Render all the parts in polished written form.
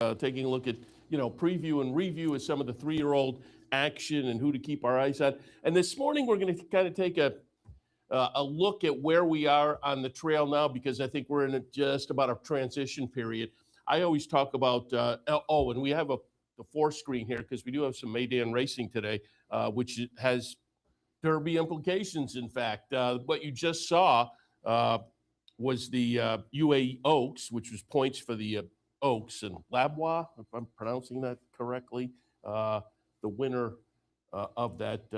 taking a look at, preview and review of some of the 3-year-old action and who to keep our eyes on. And this morning, we're going to kind of take a look at where we are on the trail now, because I think we're in just about a transition period. I always talk about, and we have the 4 screen here because we do have some Maydan racing today, which has Derby implications, in fact. What you just saw was the UAE Oaks, which was points for the Oaks and Labwa, if I'm pronouncing that correctly, the winner of that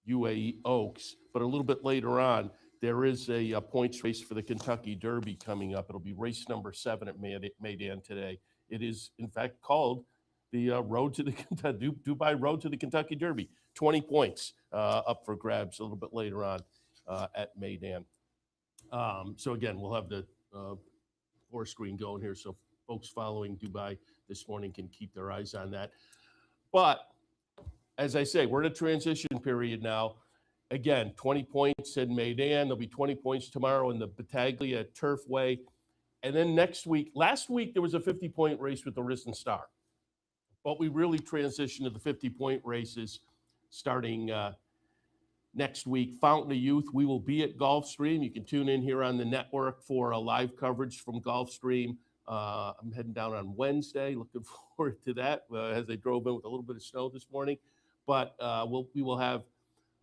UAE Oaks. But a little bit later on, there is a points race for the Kentucky Derby coming up. It'll be race number 7 at Maydan today. It is, in fact, called the Road to the Dubai Road to the Kentucky Derby. 20 points up for grabs a little bit later on at Maydan. So again, we'll have the 4 screen going here, so folks following Dubai this morning can keep their eyes on that. But as I say, we're in a transition period now. Again, 20 points in Maydan. There'll be 20 points tomorrow in the Battaglia Turfway. And then last week, there was a 50-point race with the Risen Star. But we really transitioned to the 50-point races starting next week. Fountain of Youth, we will be at Gulfstream. You can tune in here on the network for a live coverage from Gulfstream. I'm heading down on Wednesday. Looking forward to that as I drove in with a little bit of snow this morning. But we will have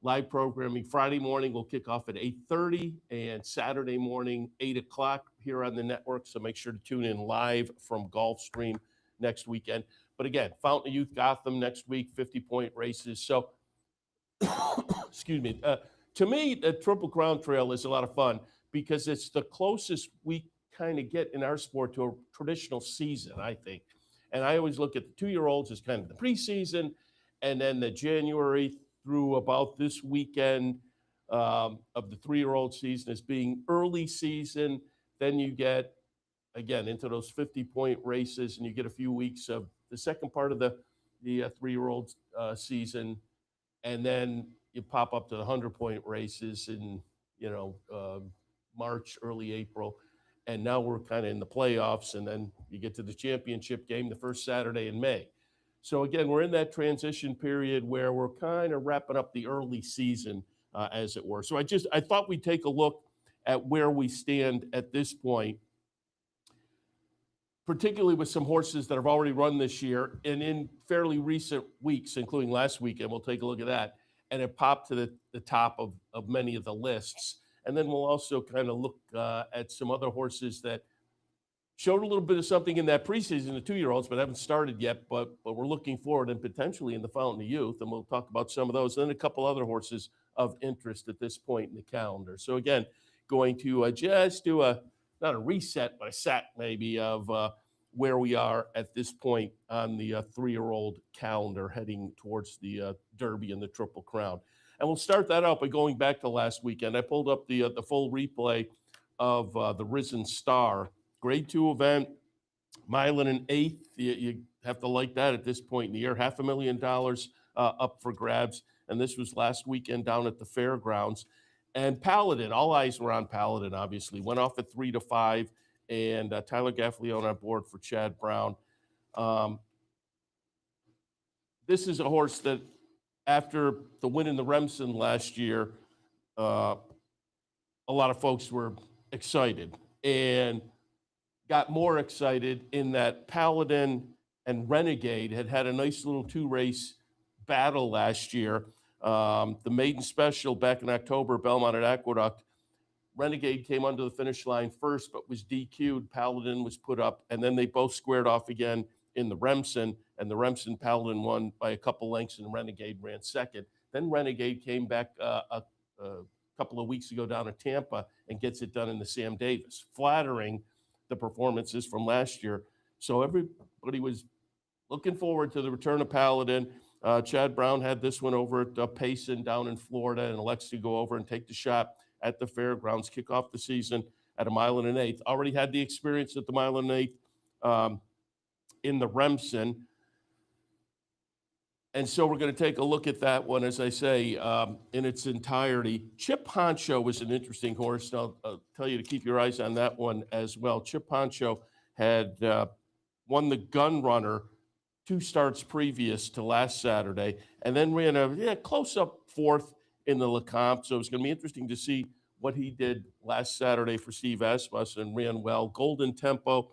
live programming. Friday morning, we'll kick off at 8:30, and Saturday morning, 8 o'clock here on the network. So make sure to tune in live from Gulfstream next weekend. But again, Fountain of Youth, Gotham next week, 50-point races. So, excuse me. To me, the Triple Crown Trail is a lot of fun because it's the closest we kind of get in our sport to a traditional season, I think. And I always look at the 2-year-olds as kind of the preseason, and then the January through about this weekend of the 3-year-old season as being early season. Then you get, again, into those 50-point races, and you get a few weeks of the second part of the 3-year-old season, and then you pop up to the 100-point races in March, early April, and now we're kind of in the playoffs, and then you get to the championship game the first Saturday in May. So again, we're in that transition period where we're kind of wrapping up the early season, as it were. So I thought we'd take a look at where we stand at this point, particularly with some horses that have already run this year and in fairly recent weeks, including last weekend. We'll take a look at that. And it popped to the top of many of the lists. And then we'll also kind of look at some other horses that showed a little bit of something in that preseason, the 2-year-olds, but haven't started yet. But we're looking forward and potentially in the Fountain of Youth. And we'll talk about some of those. And then a couple other horses of interest at this point in the calendar. So again, going to just do not a reset, but a set maybe of where we are at this point on the 3-year-old calendar heading towards the Derby and the Triple Crown. And we'll start that out by going back to last weekend. I pulled up the full replay of the Risen Star. Grade 2 event, mile and an eighth. You have to like that at this point in the year. $500,000 up for grabs. And this was last weekend down at the fairgrounds. And Paladin, all eyes were on Paladin, obviously. Went off at 3-5, and Tyler Gaffalione on board for Chad Brown. This is a horse that, after the win in the Remsen last year, a lot of folks were excited and got more excited in that Paladin and Renegade had a nice little 2-race battle last year. The maiden special back in October, Belmont at Aqueduct, Renegade came under the finish line first, but was DQ'd. Paladin was put up, and then they both squared off again in the Remsen, and the Remsen Paladin won by a couple lengths, and Renegade ran second. Then Renegade came back a couple of weeks ago down at Tampa and gets it done in the Sam Davis, flattering the performances from last year. So everybody was looking forward to the return of Paladin. Chad Brown had this one over at Payson down in Florida, and elects to go over and take the shot at the fairgrounds, kick off the season at a mile and an eighth. Already had the experience at the mile and an eighth in the Remsen. And so we're going to take a look at that one, as I say, in its entirety. Chip Honcho was an interesting horse, and I'll tell you to keep your eyes on that one as well. Chip Honcho had won the gun runner 2 starts previous to last Saturday, and then ran a close-up 4th in the Lecomte. So it's going to be interesting to see what he did last Saturday for Steve Asmussen and ran well. Golden Tempo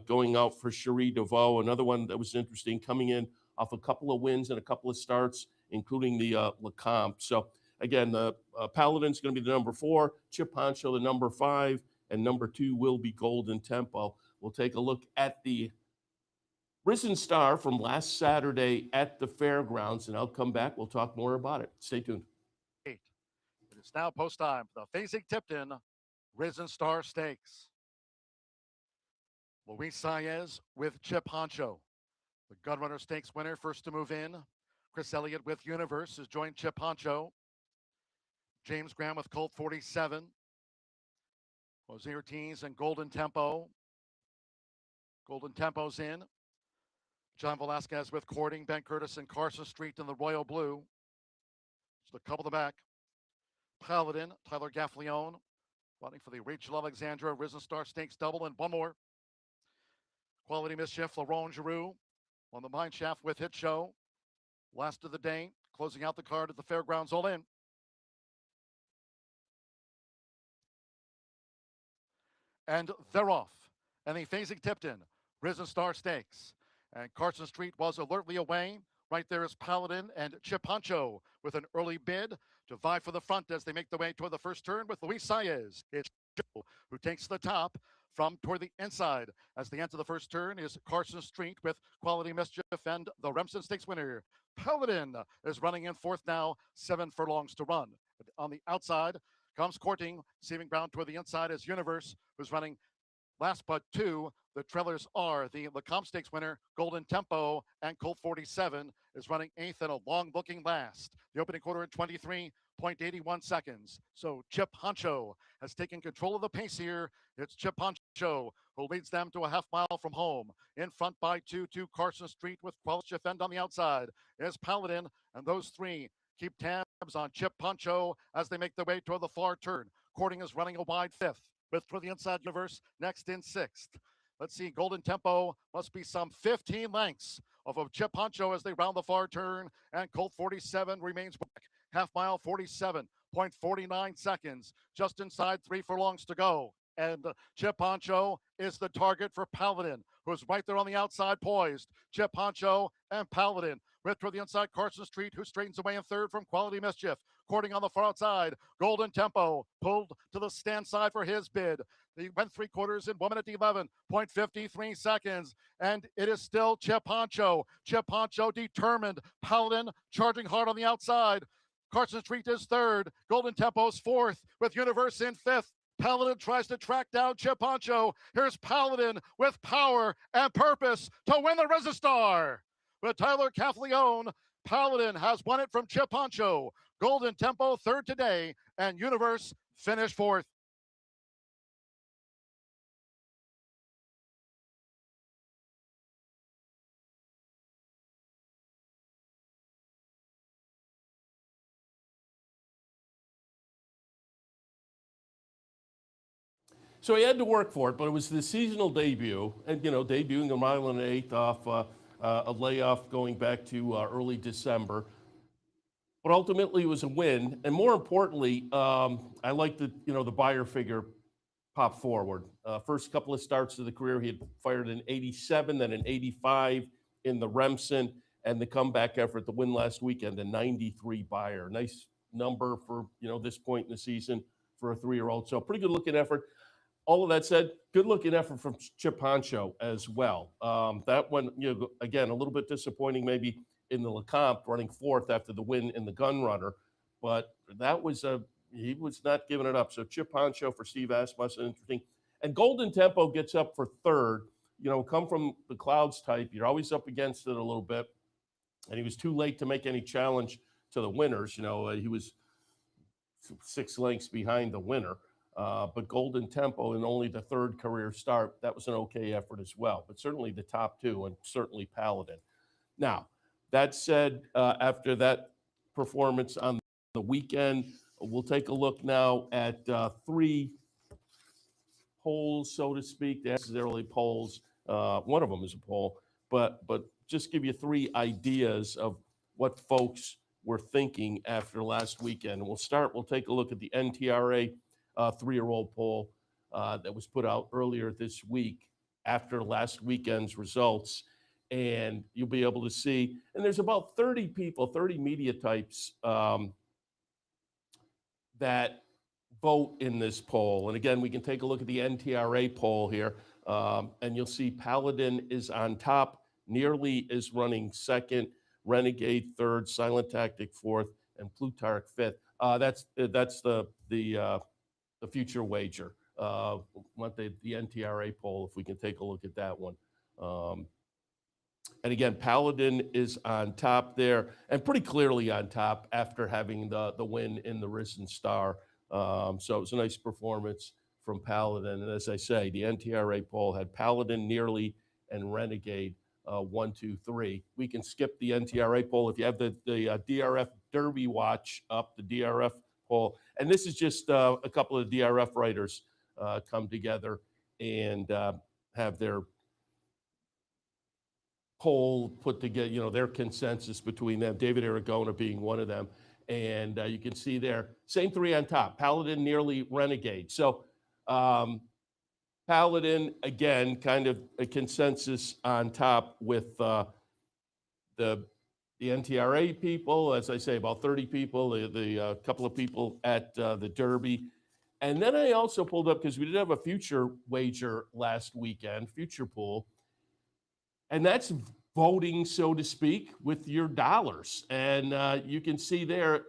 going out for Cherie DeVoe, another one that was interesting, coming in off a couple of wins and a couple of starts, including the Lecomte. So again, the Paladin's going to be the number 4, Chip Honcho the number 5, and number 2 will be Golden Tempo. We'll take a look at the Risen Star from last Saturday at the fairgrounds, and I'll come back. We'll talk more about it. Stay tuned. It is now post time for the Fasig-Tipton Risen Star Stakes. Luis Saez with Chip Honcho, the Gunrunner Stakes winner, first to move in. Chris Elliott with Universe has joined Chip Honcho. James Graham with Colt 47. Jose Ortiz and Golden Tempo. Golden Tempo's in. John Velasquez with Courting, Ben Curtis and Carson Street in the Royal Blue. Just a couple to the back. Paladin, Tyler Gaffleone, running for the Rachel Alexandra Risen Star Stakes double, and one more. Quality Mischief, Laurent Giroux on the mine shaft with Hit Show. Last of the day, closing out the card at the fairgrounds, all in. And they're off. And the Fasig-Tipton Risen Star Stakes. And Carson Street was alertly away. Right there is Paladin and Chip Honcho with an early bid to vie for the front as they make their way toward the first turn with Luis Saez. It's Joe who takes the top from toward the inside. As they enter the first turn is Carson Street with Quality Mischief and the Remsen Stakes winner. Paladin is running in 4th now, 7 furlongs to run. On the outside comes Courting, receiving ground toward the inside is Universe, who's running last but 2. The trailers are the Lecomte Stakes winner, Golden Tempo, and Colt 47 is running 8th and a long-looking last. The opening quarter at 23.81 seconds. So Chip Honcho has taken control of the pace here. It's Chip Honcho who leads them to a half mile from home. In front by 2 to Carson Street with Quality Defend on the outside is Paladin, and those 3 keep tabs on Chip Honcho as they make their way toward the far turn. Courting is running a wide 5th. With toward the inside Universe next in 6th. Let's see, Golden Tempo must be some 15 lengths off of Chip Honcho as they round the far turn, and Colt 47 remains back. Half mile, 47.49 seconds, just inside 3 furlongs to go. And Chip Honcho is the target for Paladin, who's right there on the outside poised. Chip Honcho and Paladin. With toward the inside, Carson Street, who straightens away in 3rd from Quality Mischief. Courting on the far outside. Golden Tempo pulled to the stand side for his bid. He went 3/4 in 1 minute 11.53 seconds. And it is still Chip Honcho. Chip Honcho determined. Paladin charging hard on the outside. Carson Street is 3rd. Golden Tempo's 4th with Universe in 5th. Paladin tries to track down Chip Honcho. Here's Paladin with power and purpose to win the Risen Star. With Tyler Gaffleone, Paladin has won it from Chip Honcho. Golden Tempo 3rd today, and Universe finished 4th. So he had to work for it, but it was the seasonal debut, and debuting a mile and an 1/8 off a layoff going back to early December. But ultimately, it was a win, and more importantly, I like the buyer figure pop forward. First couple of starts of the career, he had fired an 87, then an 85 in the Remsen, and the comeback effort, the win last weekend, a 93 buyer. Nice number for this point in the season for a 3-year-old. So pretty good looking effort. All of that said, good looking effort from Chip Honcho as well. That one, again, a little bit disappointing maybe in the Lecomte, running 4th after the win in the Gun Runner, but that was he was not giving it up. So Chip Honcho for Steve Asmussen, interesting. And Golden Tempo gets up for 3rd. Come from the clouds type, you're always up against it a little bit. And he was too late to make any challenge to the winners. He was 6 lengths behind the winner. But Golden Tempo in only the 3rd career start, that was an okay effort as well. But certainly the top 2, and certainly Paladin. Now, that said, after that performance on the weekend, we'll take a look now at 3 polls, so to speak, necessarily polls, One of them is a pole, but just give you 3 ideas of what folks were thinking after last weekend. We'll take a look at the NTRA 3-year-old poll that was put out earlier this week after last weekend's results. And you'll be able to see, and there's about 30 people, 30 media types that vote in this poll. And again, we can take a look at the NTRA poll here, and you'll see Paladin is on top, Nearly is running second, Renegade third, Silent Tactic fourth, and Plutarch fifth. That's the future wager. Want the NTRA poll, if we can take a look at that one. And again, Paladin is on top there, and pretty clearly on top after having the win in the Risen Star. So it was a nice performance from Paladin. And as I say, the NTRA poll had Paladin, Nearly, and Renegade 1, 2, 3. We can skip the NTRA poll if you have the DRF Derby watch up, the DRF poll. And this is just a couple of DRF writers come together and have their poll put together, their consensus between them, David Aragona being one of them. And you can see there, same 3 on top, Paladin, Nearly, Renegade. So Paladin, again, kind of a consensus on top with the NTRA people, as I say, about 30 people, the couple of people at the Derby. And then I also pulled up, because we did have a future wager last weekend, future pool, and that's voting, so to speak, with your dollars. And you can see there,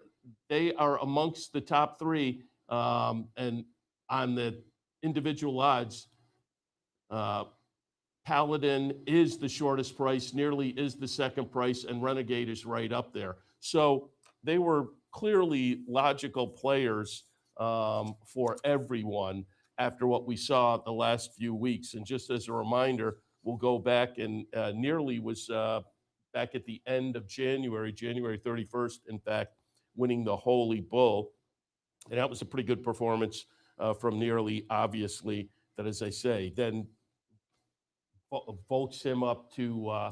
they are amongst the top 3. And on the individual odds, Paladin is the shortest price, Nearly is the second price, and Renegade is right up there. So they were clearly logical players for everyone after what we saw the last few weeks. And just as a reminder, we'll go back, and Nearly was back at the end of January 31st, in fact, winning the Holy Bull. And that was a pretty good performance from Nearly, obviously, that, as I say, then vaults him up to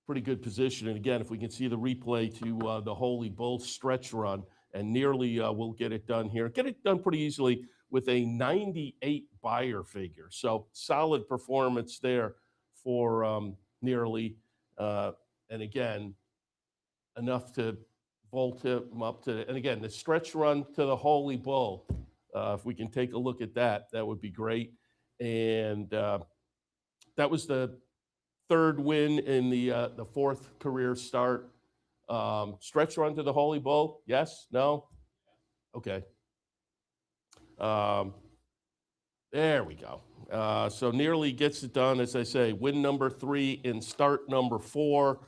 pretty good position. And again, if we can see the replay to the Holy Bull stretch run, and Nearly will get it done here. Get it done pretty easily with a 98 buyer figure. So solid performance there for Nearly. And again, enough to vault him up to, and again, the stretch run to the Holy Bull. If we can take a look at that, that would be great. And that was the 3rd win in the 4th career start. Stretch run to the Holy Bull? Yes? No? Okay. There we go. So Nearly gets it done, as I say, win number 3 in start number 4.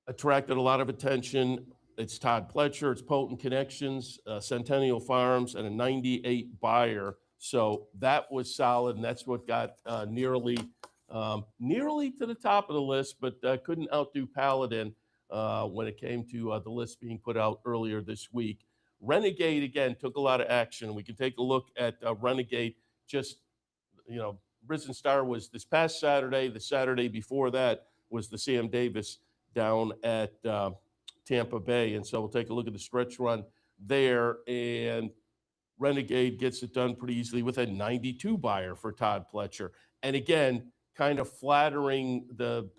Attracted a lot of attention. It's Todd Pletcher, it's Potent Connections, Centennial Farms, and a 98 buyer. So that was solid, and that's what got Nearly to the top of the list, but couldn't outdo Paladin when it came to the list being put out earlier this week. Renegade, again, took a lot of action. We can take a look at Renegade. Just, Risen Star was this past Saturday. The Saturday before that was the Sam Davis down at Tampa Bay. And so we'll take a look at the stretch run there. And Renegade gets it done pretty easily with a 92 buyer for Todd Pletcher. And again, kind of flattering the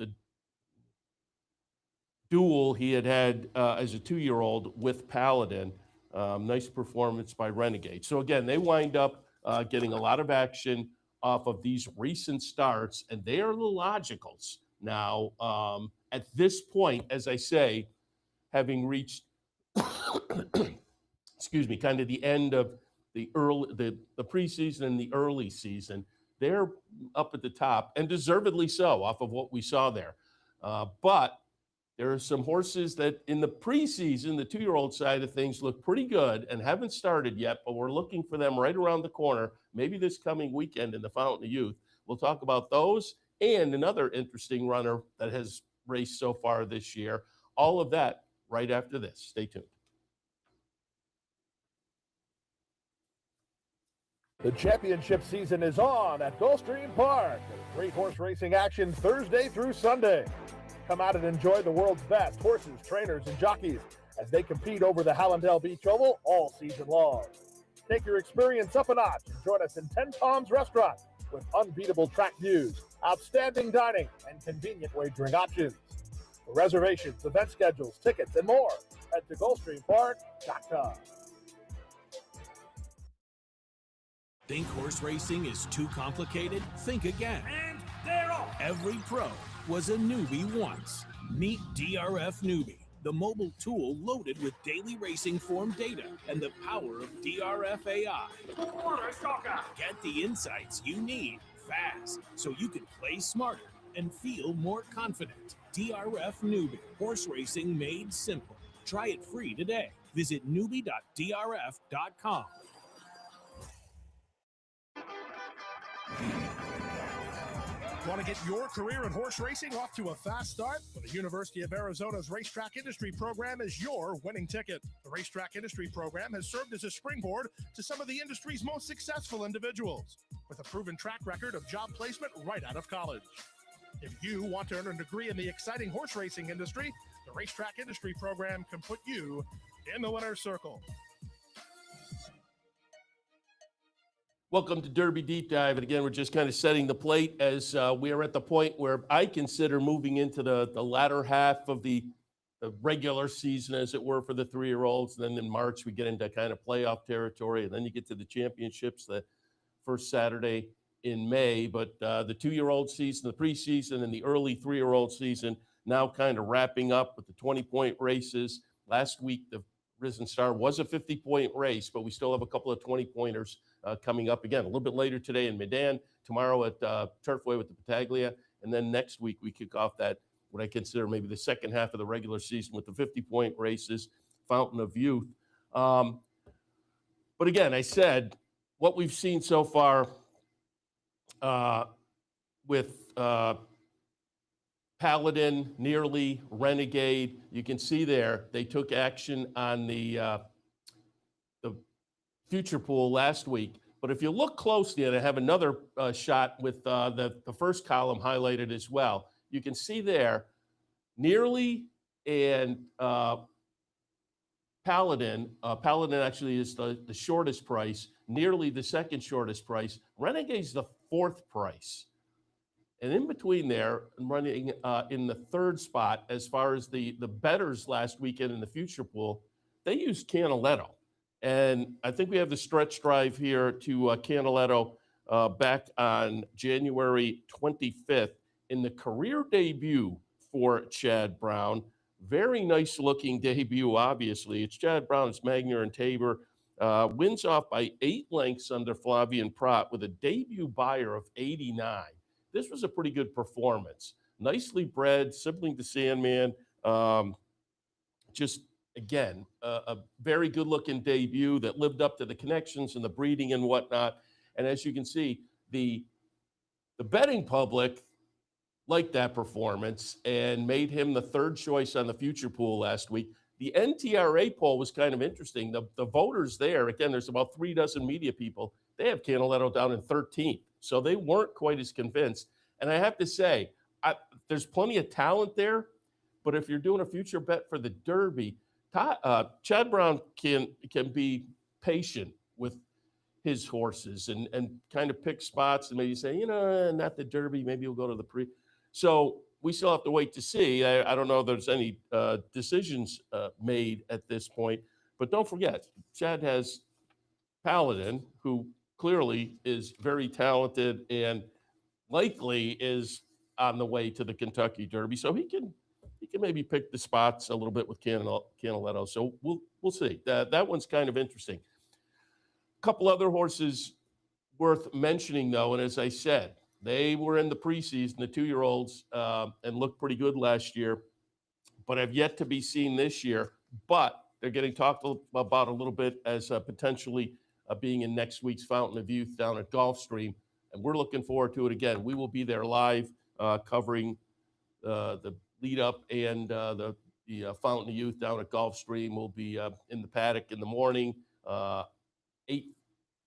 duel he had as a 2-year-old with Paladin. Nice performance by Renegade. So again, they wind up getting a lot of action off of these recent starts, and they are the logicals. Now, at this point, as I say, having reached, excuse me, kind of the end of the preseason and the early season, they're up at the top, and deservedly so, off of what we saw there. But there are some horses that in the preseason, the 2-year-old side of things, look pretty good and haven't started yet, but we're looking for them right around the corner, maybe this coming weekend in the Fountain of Youth. We'll talk about those and another interesting runner that has raced so far this year. All of that right after this. Stay tuned. The championship season is on at Gulfstream Park. Great horse racing action Thursday through Sunday. Come out and enjoy the world's best horses, trainers, and jockeys as they compete over the Hallandale Beach Oval all season long. Take your experience up a notch and join us in 10 Palms Restaurant with unbeatable track views, outstanding dining, and convenient wagering options. For reservations, event schedules, tickets, and more, head to GulfstreamPark.com. Think horse racing is too complicated? Think again. And they're off. Every pro was a newbie once. Meet DRF Newbie, the mobile tool loaded with daily racing form data and the power of DRF AI. Get the insights you need fast so you can play smarter and feel more confident. DRF Newbie, horse racing made simple. Try it free today. Visit newbie.drf.com. Want to get your career in horse racing off to a fast start? Well, the University of Arizona's Racetrack Industry Program is your winning ticket. The Racetrack Industry Program has served as a springboard to some of the industry's most successful individuals, with a proven track record of job placement right out of college. If you want to earn a degree in the exciting horse racing industry, the Racetrack Industry Program can put you in the winner's circle. Welcome to Derby Deep Dive. And again, we're just kind of setting the plate as we are at the point where I consider moving into the latter half of the regular season, as it were, for the 3-year-olds. And then in March, we get into kind of playoff territory. And then you get to the championships the first Saturday in May. But the 2-year-old season, the preseason, and the early 3-year-old season now kind of wrapping up with the 20-point races. Last week, the Risen Star was a 50-point race, but we still have a couple of 20-pointers coming up again a little bit later today in Medan, tomorrow at Turfway with the Battaglia, and then next week we kick off that, what I consider maybe the second half of the regular season with the 50-point races, Fountain of Youth. But again, I said what we've seen so far with Paladin, Nearly, Renegade, you can see there they took action on the future pool last week. But if you look closely, and I have another shot with the first column highlighted as well, you can see there Nearly and Paladin. Paladin actually is the shortest price, Nearly the second shortest price. Renegade's the fourth price. And in between there, running in the third spot as far as the bettors last weekend in the future pool, they used Canaletto. And I think we have the stretch drive here to Canaletto back on January 25th in the career debut for Chad Brown. Very nice looking debut, obviously. It's Chad Brown, it's Magnier and Tabor. Wins off by 8 lengths under Flavian Prat with a debut buyer of 89. This was a pretty good performance. Nicely bred, sibling to Sandman. Just, again, a very good-looking debut that lived up to the connections and the breeding and whatnot. And as you can see, the betting public liked that performance and made him the third choice on the future pool last week. The NTRA poll was kind of interesting. The voters there, again, there's about 3 dozen media people. They have Canaletto down in 13th. So they weren't quite as convinced. And I have to say, there's plenty of talent there. But if you're doing a future bet for the Derby, Chad Brown can be patient with his horses and kind of pick spots and maybe say, not the Derby, maybe we'll go to the pre. So we still have to wait to see. I don't know if there's any decisions made at this point. But don't forget, Chad has Paladin, who clearly is very talented and likely is on the way to the Kentucky Derby. So he can maybe pick the spots a little bit with Canaletto. So we'll see. That one's kind of interesting. A couple other horses worth mentioning, though, and as I said, they were in the preseason, the 2-year-olds, and looked pretty good last year, but have yet to be seen this year. But they're getting talked about a little bit as potentially being in next week's Fountain of Youth down at Gulfstream, and we're looking forward to it again. We will be there live covering the lead up and the Fountain of Youth down at Gulfstream. We'll be in the paddock in the morning, 8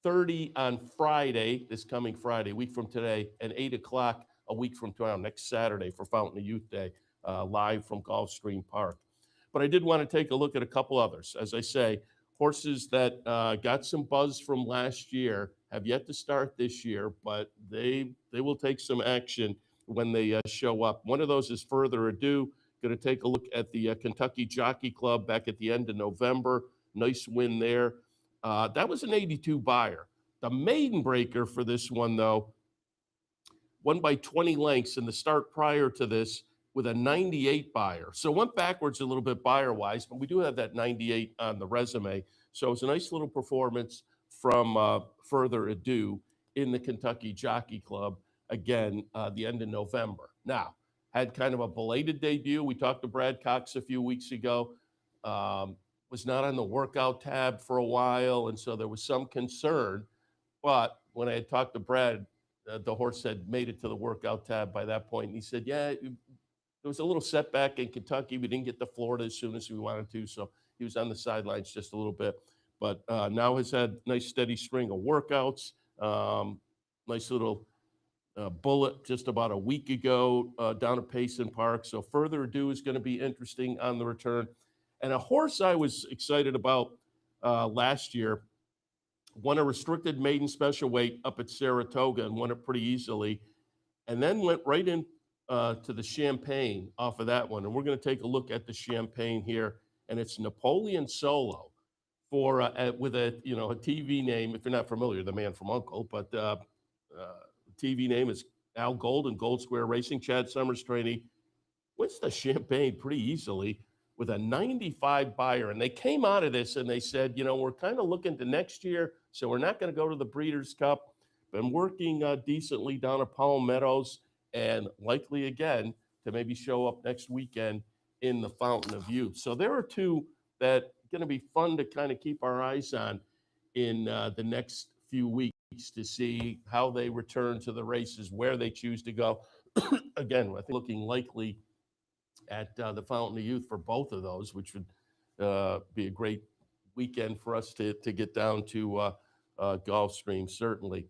8:30 on Friday, this coming Friday, a week from today, and 8 o'clock a week from tomorrow, next Saturday for Fountain of Youth Day, live from Gulfstream Park. But I did want to take a look at a couple others. As I say, horses that got some buzz from last year have yet to start this year, but they will take some action when they show up. One of those is Further Ado. Going to take a look at the Kentucky Jockey Club back at the end of November. Nice win there. That was an 82 buyer. The maiden breaker for this one, though, won by 20 lengths in the start prior to this with a 98 buyer. So went backwards a little bit buyer-wise, but we do have that 98 on the resume. So it's a nice little performance from Further Ado in the Kentucky Jockey Club, again, the end of November. Now, had kind of a belated debut. We talked to Brad Cox a few weeks ago. Was not on the workout tab for a while, and so there was some concern. But when I had talked to Brad, the horse had made it to the workout tab by that point, and he said, yeah, there was a little setback in Kentucky. We didn't get to Florida as soon as we wanted to, so he was on the sidelines just a little bit. But now has had a nice steady string of workouts. Nice little bullet just about a week ago down at Payson Park. So Further Ado is going to be interesting on the return. And a horse I was excited about last year won a restricted maiden special weight up at Saratoga and won it pretty easily, and then went right in to the Champagne off of that one. And we're going to take a look at the Champagne here, and it's Napolean Solo for with a a TV name. If you're not familiar, The Man from U.N.C.L.E., but TV name is Al Gold and Gold Square Racing. Chad Summers trainee wins the Champagne pretty easily with a 95 buyer. And they came out of this and they said, we're kind of looking to next year, so we're not going to go to the Breeders' Cup. Been working decently down at Palm Meadows, and likely again to maybe show up next weekend in the Fountain of Youth. So there are two that are going to be fun to kind of keep our eyes on in the next few weeks to see how they return to the races, where they choose to go. Again, I think looking likely at the Fountain of Youth for both of those, which would be a great weekend for us to get down to Gulfstream, certainly.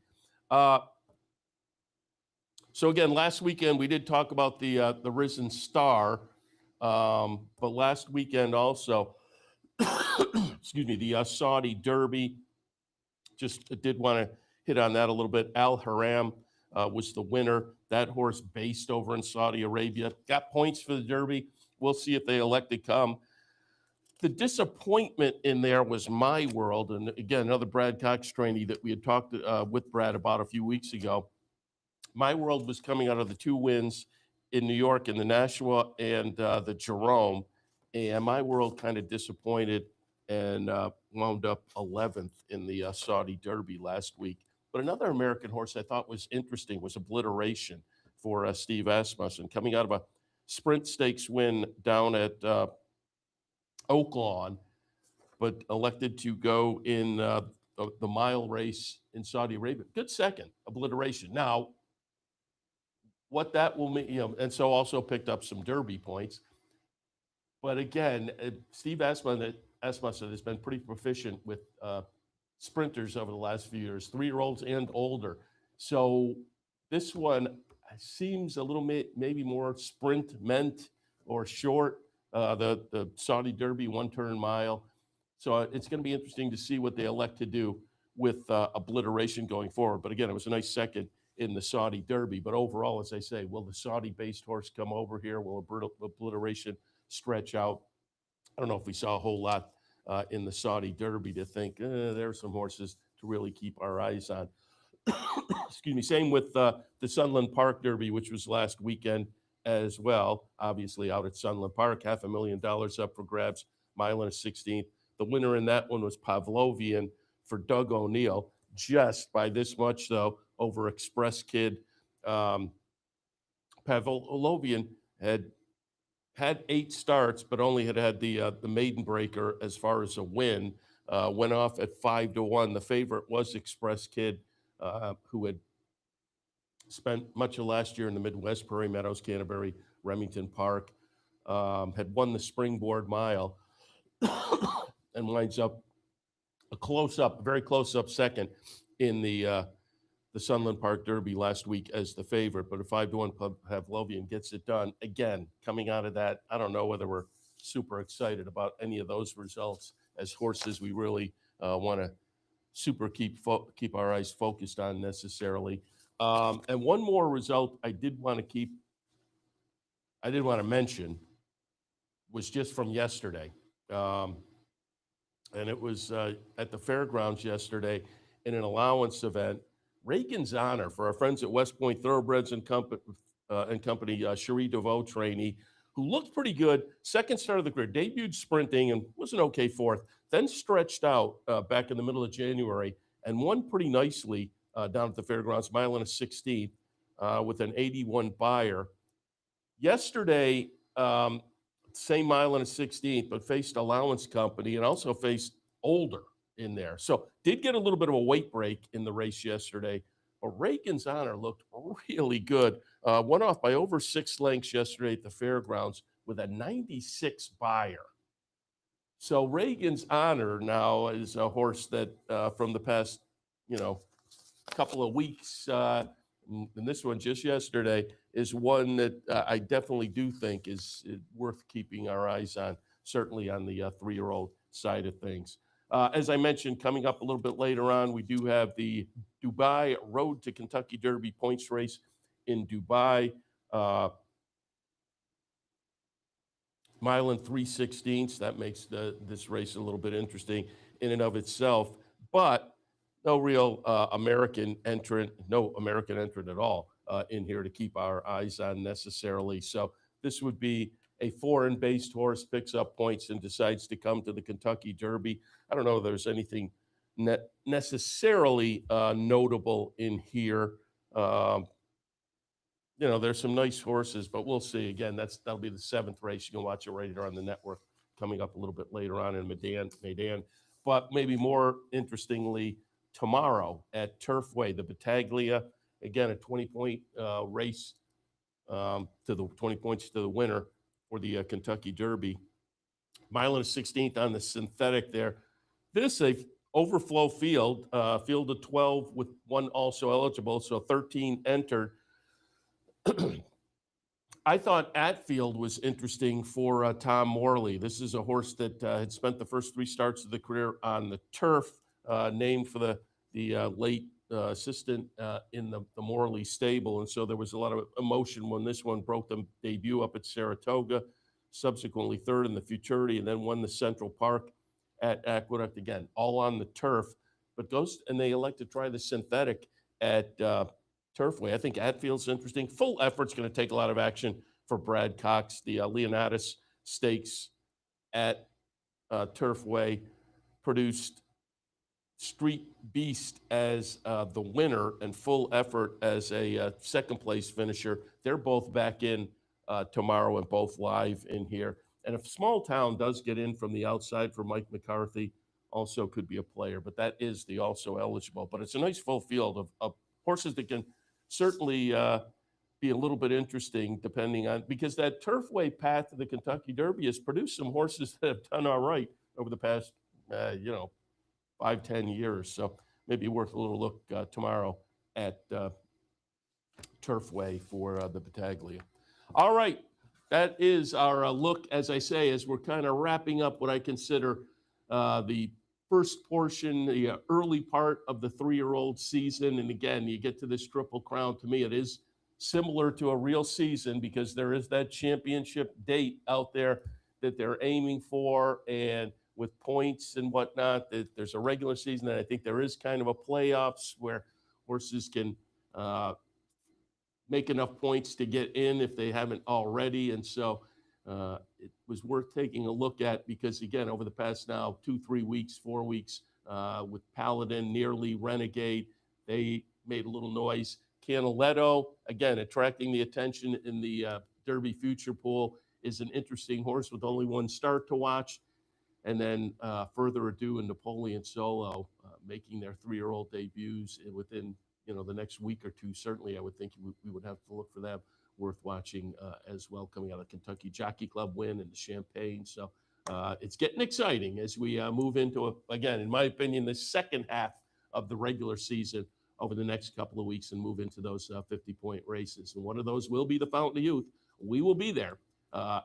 So again, last weekend we did talk about the Risen Star, but last weekend also, excuse me, the Saudi Derby. Just did want to hit on that a little bit. Al Haram was the winner. That horse based over in Saudi Arabia. Got points for the Derby. We'll see if they elect to come. The disappointment in there was My World. And again, another Brad Cox trainee that we had talked with Brad about a few weeks ago. My World was coming out of the two wins in New York in the Nashua and the Jerome. And My World kind of disappointed and wound up 11th in the Saudi Derby last week. But another American horse I thought was interesting was Obliteration for Steve Asmussen, coming out of a sprint stakes win down at Oaklawn, but elected to go in the mile race in Saudi Arabia. Good second, Obliteration. Now, what that will mean, and so also picked up some Derby points. But again, Steve Asmussen has been pretty proficient with sprinters over the last few years, 3-year-olds and older. So this one seems a little maybe more sprint meant or short, the Saudi Derby 1-turn mile. So it's going to be interesting to see what they elect to do with Obliteration going forward. But again, it was a nice second in the Saudi Derby. But overall, as I say, will the Saudi-based horse come over here? Will Obliteration stretch out? I don't know if we saw a whole lot in the Saudi Derby to think there are some horses to really keep our eyes on. Excuse me. Same with the Sunland Park Derby, which was last weekend as well. Obviously out at Sunland Park, $500,000 up for grabs, mile and a 16th. The winner in that one was Pavlovian for Doug O'Neill, just by this much though over Express Kid. Pavlovian had 8 starts, but only had the maiden breaker as far as a win. Went off at 5-1. The favorite was Express Kid, who had spent much of last year in the Midwest, Prairie Meadows, Canterbury, Remington Park, had won the Springboard Mile, and winds up a close-up, very close-up second in the Sunland Park Derby last week as the favorite. But a 5-1 Pavlovian gets it done. Again, coming out of that, I don't know whether we're super excited about any of those results as horses we really want to keep our eyes focused on necessarily. And one more result I did want to mention was just from yesterday. And it was at the fairgrounds yesterday in an allowance event. Reagan's Honor for our friends at West Point Thoroughbreds and Company, Cherie DeVoe trainee, who looked pretty good. Second start of the career, debuted sprinting and was an okay fourth, then stretched out back in the middle of January and won pretty nicely down at the fairgrounds, mile and a 16th with an 81 buyer. Yesterday, same mile and a 16th, but faced Allowance Company and also faced Older in there. So did get a little bit of a weight break in the race yesterday. But Reagan's Honor looked really good. Went off by over 6 lengths yesterday at the fairgrounds with a 96 buyer. So Reagan's Honor now is a horse that from the past, couple of weeks, and this one just yesterday, is one that I definitely do think is worth keeping our eyes on, certainly on the 3-year-old side of things. As I mentioned, coming up a little bit later on, we do have the Dubai Road to Kentucky Derby points race in Dubai. Mile and 3/16. That makes this race a little bit interesting in and of itself. But no real American entrant at all in here to keep our eyes on necessarily. So this would be a foreign-based horse, picks up points and decides to come to the Kentucky Derby. I don't know if there's anything necessarily notable in here. There's some nice horses, but we'll see. Again, that'll be the 7th race. You can watch it right here on the network coming up a little bit later on in Medan. But maybe more interestingly, tomorrow at Turfway, the Battaglia, again, a 20-point race to the 20 points to the winner for the Kentucky Derby. Mile and a 16th on the synthetic there. This a overflow field, field of 12 with one also eligible, so 13 entered. I thought Atfield was interesting for Tom Morley. This is a horse that had spent the first 3 starts of the career on the turf, named for the late assistant in the Morley stable. And so there was a lot of emotion when this one broke the debut up at Saratoga, subsequently 3rd in the Futurity, and then won the Central Park at Aqueduct, again, all on the turf. But they elect to try the synthetic at Turfway. I think Atfield's interesting. Full Effort's going to take a lot of action for Brad Cox. The Leonatus Stakes at Turfway produced Street Beast as the winner and Full Effort as a second place finisher. They're both back in tomorrow and both live in here. And if Small Town does get in from the outside for Mike McCarthy, also could be a player, but that is the also eligible. But it's a nice full field of horses that can certainly be a little bit interesting depending on, because that Turfway path to the Kentucky Derby has produced some horses that have done all right over the past, 5-10 years. So maybe worth a little look tomorrow at Turfway for the Battaglia. All right, that is our look, as I say, as we're kind of wrapping up what I consider the first portion, the early part of the 3-year-old season. And again, you get to this Triple Crown. To me, it is similar to a real season because there is that championship date out there that they're aiming for, and with points and whatnot, that there's a regular season, and I think there is kind of a playoffs where horses can make enough points to get in if they haven't already. And so it was worth taking a look at because, again, over the past now 2-3 weeks, 4 weeks, with Paladin, nearly Renegade, they made a little noise. Canaletto, again, attracting the attention in the Derby Future Pool, is an interesting horse with only 1 start to watch. And then Further Ado and Napoleon Solo making their 3-year-old debuts within the next week or 2. Certainly, I would think we would have to look for them. Worth watching as well, coming out of the Kentucky Jockey Club win and the Champagne. So it's getting exciting as we move into, again, in my opinion, the second half of the regular season over the next couple of weeks and move into those 50-point races. And one of those will be the Fountain of Youth. We will be there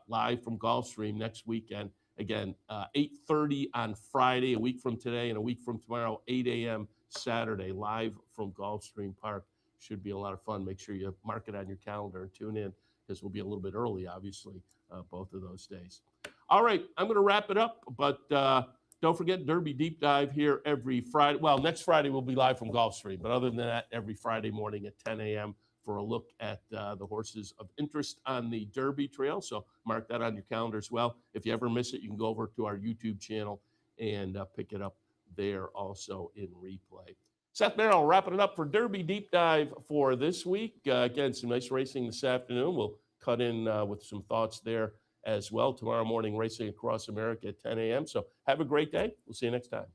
live from Gulfstream next weekend. Again, 8:30 on Friday, a week from today, and a week from tomorrow, 8 a.m. Saturday, live from Gulfstream Park. Should be a lot of fun. Make sure you mark it on your calendar and tune in, because we'll be a little bit early, obviously, both of those days. All right, I'm going to wrap it up, but don't forget Derby Deep Dive here every Friday. Well, next Friday we'll be live from Gulfstream, but other than that, every Friday morning at 10 a.m. for a look at the horses of interest on the Derby Trail. So mark that on your calendar as well. If you ever miss it, you can go over to our YouTube channel and pick it up there also in replay. Seth Merrill wrapping it up for Derby Deep Dive for this week. Again, some nice racing this afternoon. We'll cut in with some thoughts there as well. Tomorrow morning, racing across America at 10 a.m. So have a great day. We'll see you next time.